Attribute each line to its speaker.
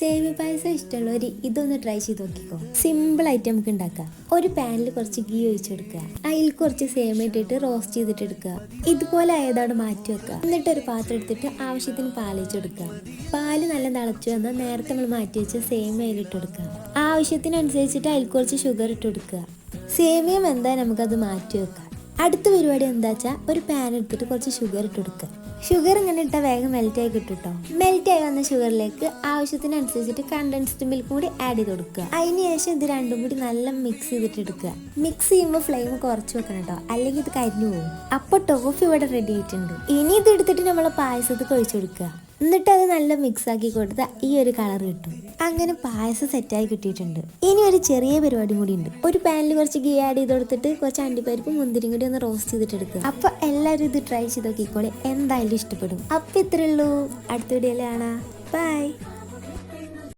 Speaker 1: സേമിയ പായസം ഇഷ്ടമുള്ളവർ ഇതൊന്ന് ട്രൈ ചെയ്ത് നോക്കിക്കോ. സിമ്പിൾ ആയിട്ട് നമുക്ക് ഉണ്ടാക്കാം. ഒരു പാനിൽ കുറച്ച് ഗീ ഒഴിച്ചു കൊടുക്കുക. അതിൽ കുറച്ച് സേമിയ ഇട്ടിട്ട് റോസ്റ്റ് ചെയ്തിട്ട് എടുക്കുക. ഇതുപോലെ ആയതോടെ മാറ്റി വെക്കുക. എന്നിട്ട് ഒരു പാത്രം എടുത്തിട്ട് ആവശ്യത്തിന് പാൽ ഒഴിച്ച് കൊടുക്കുക. പാല് നല്ല തിളച്ചു വന്നാൽ നേരത്തെ നമ്മൾ മാറ്റി വെച്ച് സേമിയ അതിലിട്ട് കൊടുക്കുക. ആവശ്യത്തിനനുസരിച്ചിട്ട് അതിൽ കുറച്ച് ഷുഗർ ഇട്ട് കൊടുക്കുക. സേമിയ വെന്താൽ നമുക്കത് മാറ്റി വെക്കാം. അടുത്ത പരിപാടി എന്താ വെച്ചാൽ ഒരു പാൻ എടുത്തിട്ട് കുറച്ച് ഷുഗർ ഇട്ട് കൊടുക്കുക. ഷുഗർ ഇങ്ങനെ ഇട്ടാൽ വേഗം മെൽറ്റായി കിട്ടും കേട്ടോ. മെൽറ്റായി വന്ന ഷുഗറിലേക്ക് ആവശ്യത്തിനനുസരിച്ചിട്ട് കണ്ടൻസ്ഡ് മിൽക്ക് കൂടി ആഡ് ചെയ്ത് കൊടുക്കുക. അതിന് ശേഷം ഇത് രണ്ടും കൂടി നല്ല മിക്സ് ചെയ്തിട്ട് എടുക്കുക. മിക്സ് ചെയ്യുമ്പോൾ ഫ്ലെയിം കുറച്ച് വെക്കണം കേട്ടോ, അല്ലെങ്കിൽ ഇത് കരിഞ്ഞു പോകും. അപ്പോൾ ടോഫി ഇവിടെ റെഡി ആയിട്ടുണ്ട്. ഇനി ഇത് എടുത്തിട്ട് നമ്മൾ പായസത്തിൽ ഒഴിച്ചു കൊടുക്കുക. എന്നിട്ട് അത് നല്ല മിക്സ് ആക്കി കൊടുത്താൽ ഈ ഒരു കളർ കിട്ടും. അങ്ങനെ പായസം സെറ്റായി കിട്ടിയിട്ടുണ്ട്. ഇനി ഒരു ചെറിയ പരിപാടി കൂടി ഉണ്ട്. ഒരു പാനിൽ കുറച്ച് ഗീ ആഡ് ചെയ്ത് കൊടുത്തിട്ട് കുറച്ച് അണ്ടിപ്പരിപ്പ് മുന്തിരിയും കൂടി ഒന്ന് റോസ്റ്റ് ചെയ്തിട്ട് എടുക്കുക. അപ്പൊ എല്ലാവരും ഇത് ട്രൈ ചെയ്ത് നോക്കിക്കോളെ, എന്തായാലും ഇഷ്ടപ്പെടും. അപ്പൊ ഇത്രേ ഉള്ളൂ. അടുത്ത വീഡിയോയിൽ കാണാം. ബൈ.